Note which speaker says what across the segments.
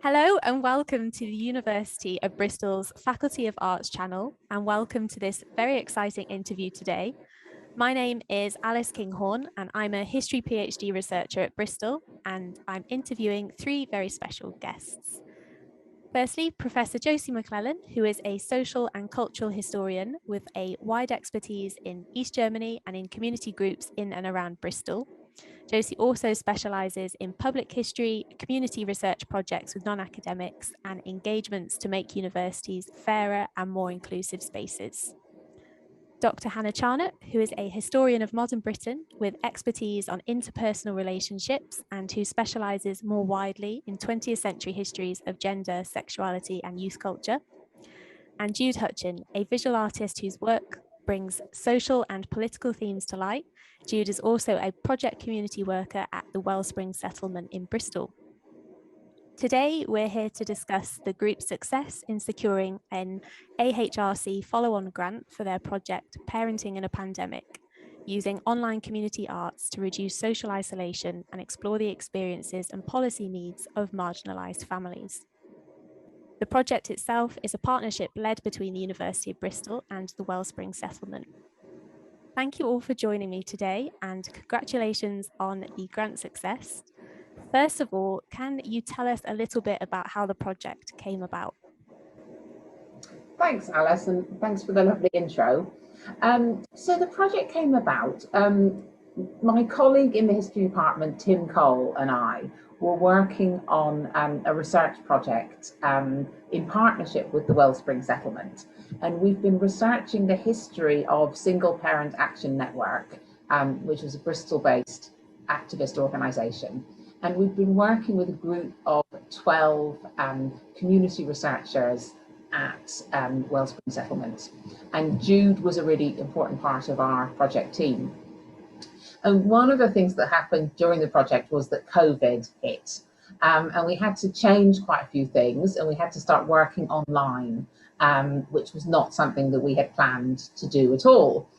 Speaker 1: Hello and welcome to the University of Bristol's Faculty of Arts channel, and welcome to this very exciting interview today. My name is Alice Kinghorn and I'm a history PhD researcher at Bristol, and I'm interviewing three very special guests. Firstly, Professor Josie McLellan, who is a social and cultural historian with a wide expertise in East Germany and in community groups in and around Bristol. Josie also specialises in public history, community research projects with non-academics, and engagements to make universities fairer and more inclusive spaces. Dr. Hannah Charnock, who is a historian of modern Britain with expertise on interpersonal relationships and who specialises more widely in 20th century histories of gender, sexuality and youth culture. And Jude Hutchen, a visual artist whose work brings social and political themes to light. Jude is also a project community worker at the Wellspring Settlement in Bristol. Today, we're here to discuss the group's success in securing an AHRC follow-on grant for their project Parenting in a Pandemic, using online community arts to reduce social isolation and explore the experiences and policy needs of marginalised families. The project itself is a partnership led between the University of Bristol and the Wellspring Settlement. Thank you all for joining me today, and congratulations on the grant success. First of all, can you tell us a little bit about how the project came about?
Speaker 2: Thanks, Alice, and thanks for the lovely intro. So the project came about, my colleague in the history department, Tim Cole, and I were working on a research project in partnership with the Wellspring Settlement. And we've been researching the history of Single Parent Action Network, which was a Bristol-based activist organisation. And we've been working with a group of 12 community researchers at Wellspring Settlement. And Jude was a really important part of our project team. And one of the things that happened during the project was that COVID hit. And we had to change quite a few things, and we had to start working online, which was not something that we had planned to do at all.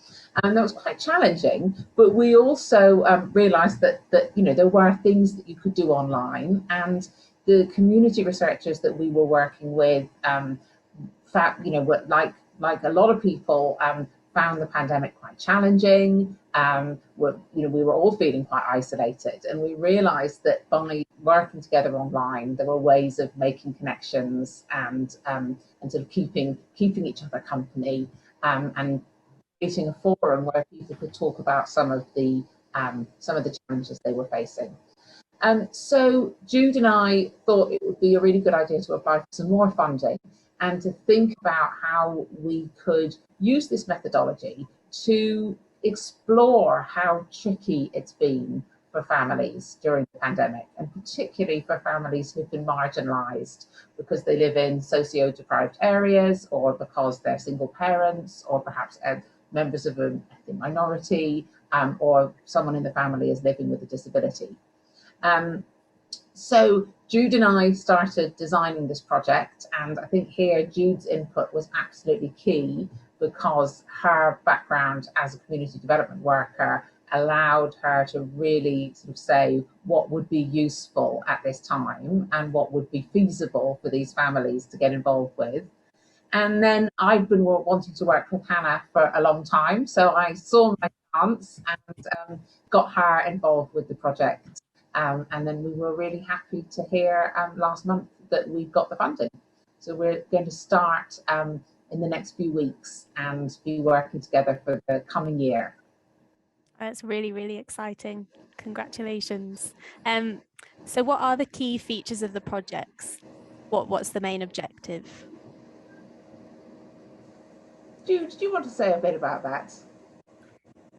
Speaker 2: And that was quite challenging, but we also realised that there were things that you could do online, and the community researchers that we were working with, like a lot of people, found the pandemic quite challenging. We were all feeling quite isolated, and we realised that by working together online, there were ways of making connections and sort of keeping each other company, and creating a forum where people could talk about some of the challenges they were facing. So Jude and I thought it would be a really good idea to apply for some more funding and to think about how we could use this methodology to explore how tricky it's been for families during the pandemic, and particularly for families who've been marginalised because they live in socio-deprived areas, or because they're single parents, or perhaps members of an ethnic minority, or someone in the family is living with a disability. So Jude and I started designing this project, and I think here Jude's input was absolutely key, because her background as a community development worker allowed her to really sort of say what would be useful at this time and what would be feasible for these families to get involved with. And then I've been wanting to work with Hannah for a long time, so I saw my chance and got her involved with the project. And then we were really happy to hear last month that we got the funding. So we're going to start in the next few weeks and be working together for the coming year.
Speaker 1: That's really, really exciting. Congratulations. So what are the key features of the projects? What's the main objective?
Speaker 2: Jude, do you want to say a bit about that?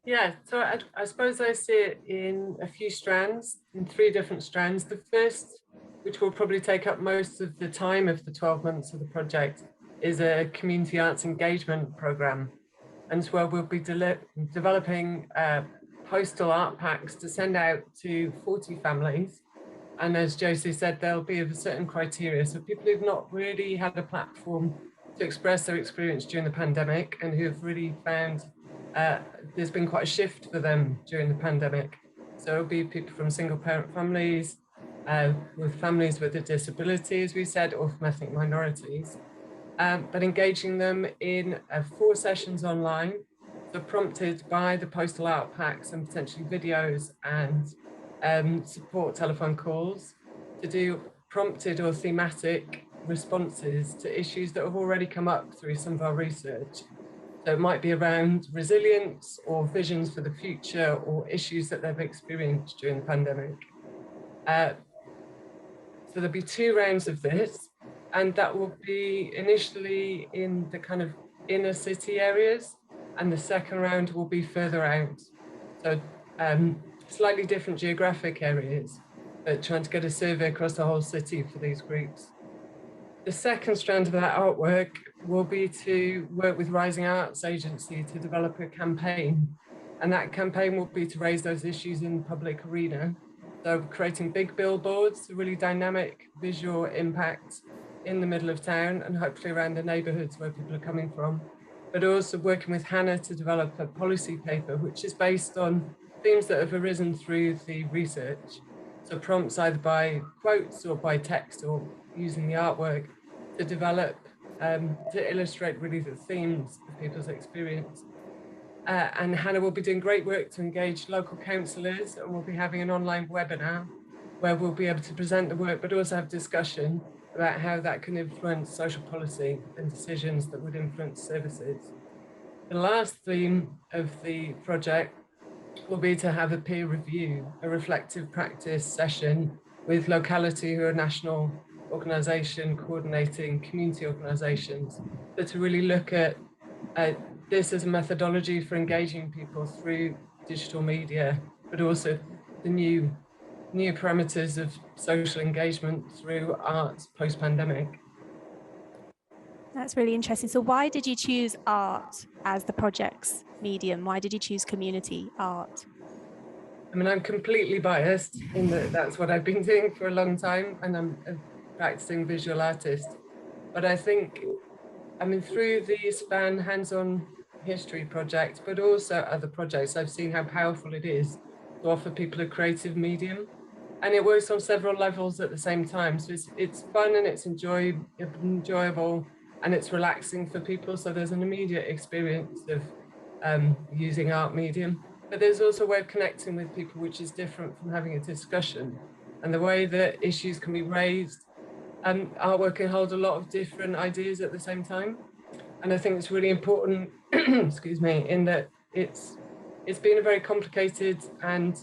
Speaker 3: Yeah, so I suppose I see it in a few strands, in three different strands. The first, which will probably take up most of the time of the 12 months of the project, is a community arts engagement program. And so we'll be developing postal art packs to send out to 40 families. And as Josie said, there'll be of a certain criteria. So people who've not really had a platform to express their experience during the pandemic, and who've really found there's been quite a shift for them during the pandemic. So it'll be people from single parent families, with families with a disability, as we said, or from ethnic minorities, but engaging them in 4 sessions online, so prompted by the postal art packs and potentially videos and support telephone calls, to do prompted or thematic responses to issues that have already come up through some of our research. So it might be around resilience or visions for the future or issues that they've experienced during the pandemic. So there'll be 2 rounds of this, and that will be initially in the kind of inner city areas, and the second round will be further out. So slightly different geographic areas, but trying to get a survey across the whole city for these groups. The second strand of that artwork will be to work with Rising Arts Agency to develop a campaign. And that campaign will be to raise those issues in the public arena. So creating big billboards, a really dynamic visual impact in the middle of town and hopefully around the neighbourhoods where people are coming from. But also working with Hannah to develop a policy paper, which is based on themes that have arisen through the research. So prompts either by quotes or by text or using the artwork to develop, to illustrate really the themes of people's experience. And Hannah will be doing great work to engage local councillors, and we'll be having an online webinar where we'll be able to present the work, but also have discussion about how that can influence social policy and decisions that would influence services. The last theme of the project will be to have a peer review, a reflective practice session with locality who are a national organisation coordinating community organisations, but to really look at this as a methodology for engaging people through digital media, but also the new parameters of social engagement through art post-pandemic.
Speaker 1: That's really interesting. So why did you choose art as the project's medium? Why did you choose community art?
Speaker 3: I mean, I'm completely biased in that that's what I've been doing for a long time, and I'm a practicing visual artist. But I think, I mean, through the SPAN hands-on history project, but also other projects, I've seen how powerful it is to offer people a creative medium. And it works on several levels at the same time. So it's fun and it's enjoyable and it's relaxing for people. So there's an immediate experience of using art medium. But there's also a way of connecting with people which is different from having a discussion. And the way that issues can be raised, artwork can hold a lot of different ideas at the same time. And I think it's really important, excuse me, in that it's been a very complicated and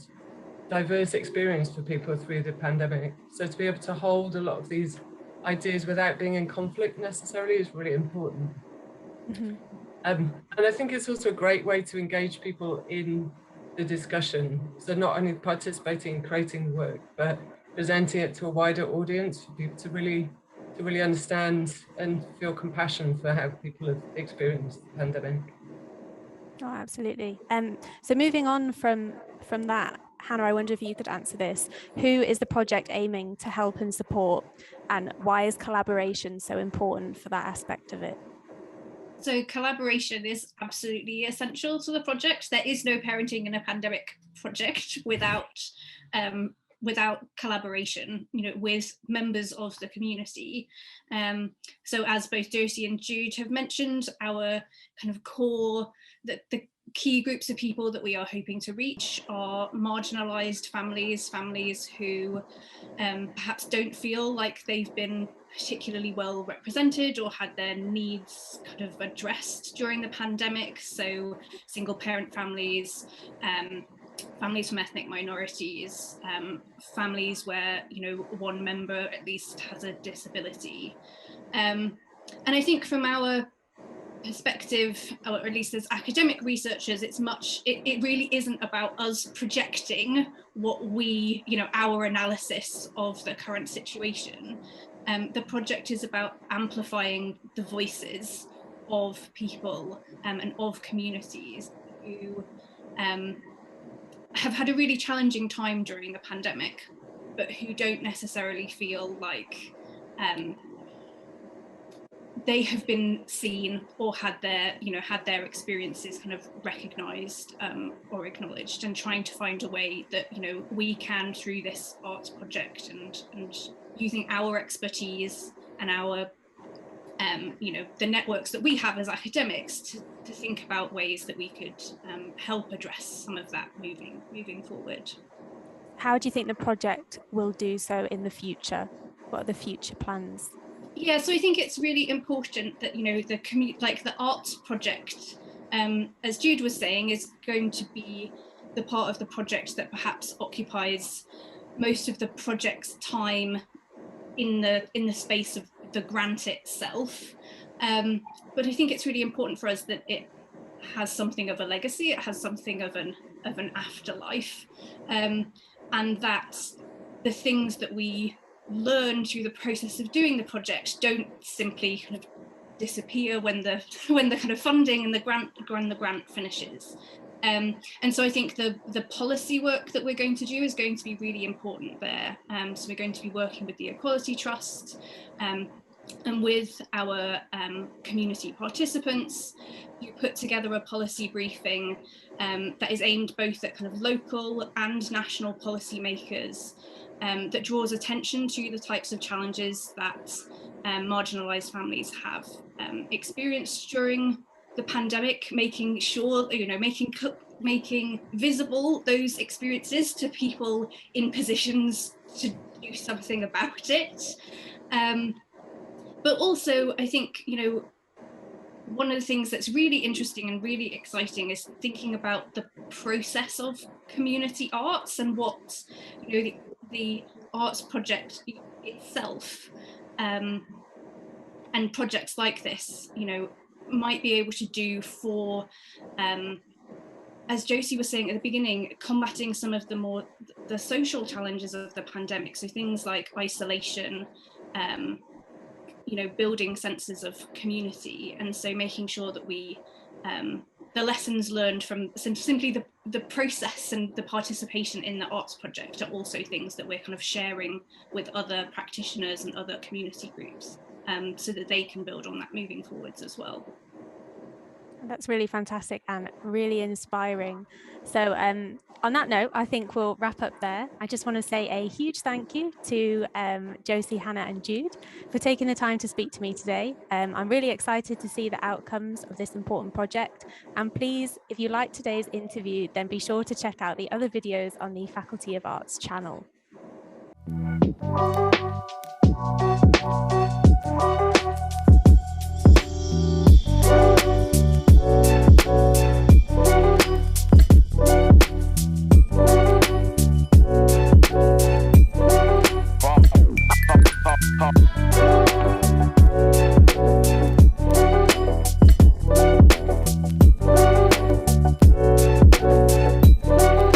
Speaker 3: diverse experience for people through the pandemic. So to be able to hold a lot of these ideas without being in conflict necessarily is really important. Mm-hmm. And I think it's also a great way to engage people in the discussion. So not only participating in creating the work, but presenting it to a wider audience for people to really understand and feel compassion for how people have experienced the pandemic.
Speaker 1: Oh, absolutely. So moving on from that, Hannah, I wonder if you could answer this. Who is the project aiming to help and support, and why is collaboration so important for that aspect of it?
Speaker 4: So collaboration is absolutely essential to the project. There is no parenting in a pandemic project without collaboration, with members of the community. So as both Josie and Jude have mentioned, our kind of core, the key groups of people that we are hoping to reach are marginalised families who perhaps don't feel like they've been particularly well represented or had their needs kind of addressed during the pandemic. So single parent families, families from ethnic minorities, families where one member at least has a disability. And I think from our perspective, or at least as academic researchers, it really isn't about us projecting what we, our analysis of the current situation. The project is about amplifying the voices of people and of communities who have had a really challenging time during the pandemic, but who don't necessarily feel like they have been seen or had their experiences kind of recognised or acknowledged, and trying to find a way that we can, through this arts project and using our expertise and our the networks that we have as academics to think about ways that we could help address some of that moving forward.
Speaker 1: How do you think the project will do so in the future? What are the future plans?
Speaker 4: Yeah, so I think it's really important that the arts project, as Jude was saying, is going to be the part of the project that perhaps occupies most of the project's time in the space of the grant itself. But I think it's really important for us that it has something of a legacy, it has something of an afterlife, and that the things that we learn through the process of doing the project don't simply kind of disappear when the kind of funding and the grant finishes. And so I think the policy work that we're going to do is going to be really important there. So we're going to be working with the Equality Trust and with our community participants. You put together a policy briefing that is aimed both at kind of local and national policymakers, that draws attention to the types of challenges that marginalised families have experienced during the pandemic, making sure, making visible those experiences to people in positions to do something about it. But also, I think, one of the things that's really interesting and really exciting is thinking about the process of community arts and what, the arts project itself and projects like this, might be able to do for, as Josie was saying at the beginning, combating some of the social challenges of the pandemic. So things like isolation, building senses of community. And so making sure that we, the lessons learned from simply the process and the participation in the arts project are also things that we're kind of sharing with other practitioners and other community groups, so that they can build on that moving forwards as well.
Speaker 1: That's really fantastic and really inspiring. So on that note, I think we'll wrap up there. I just want to say a huge thank you to Josie, Hannah and Jude for taking the time to speak to me today. I'm really excited to see the outcomes of this important project. And please, if you liked today's interview, then be sure to check out the other videos on the Faculty of Arts channel.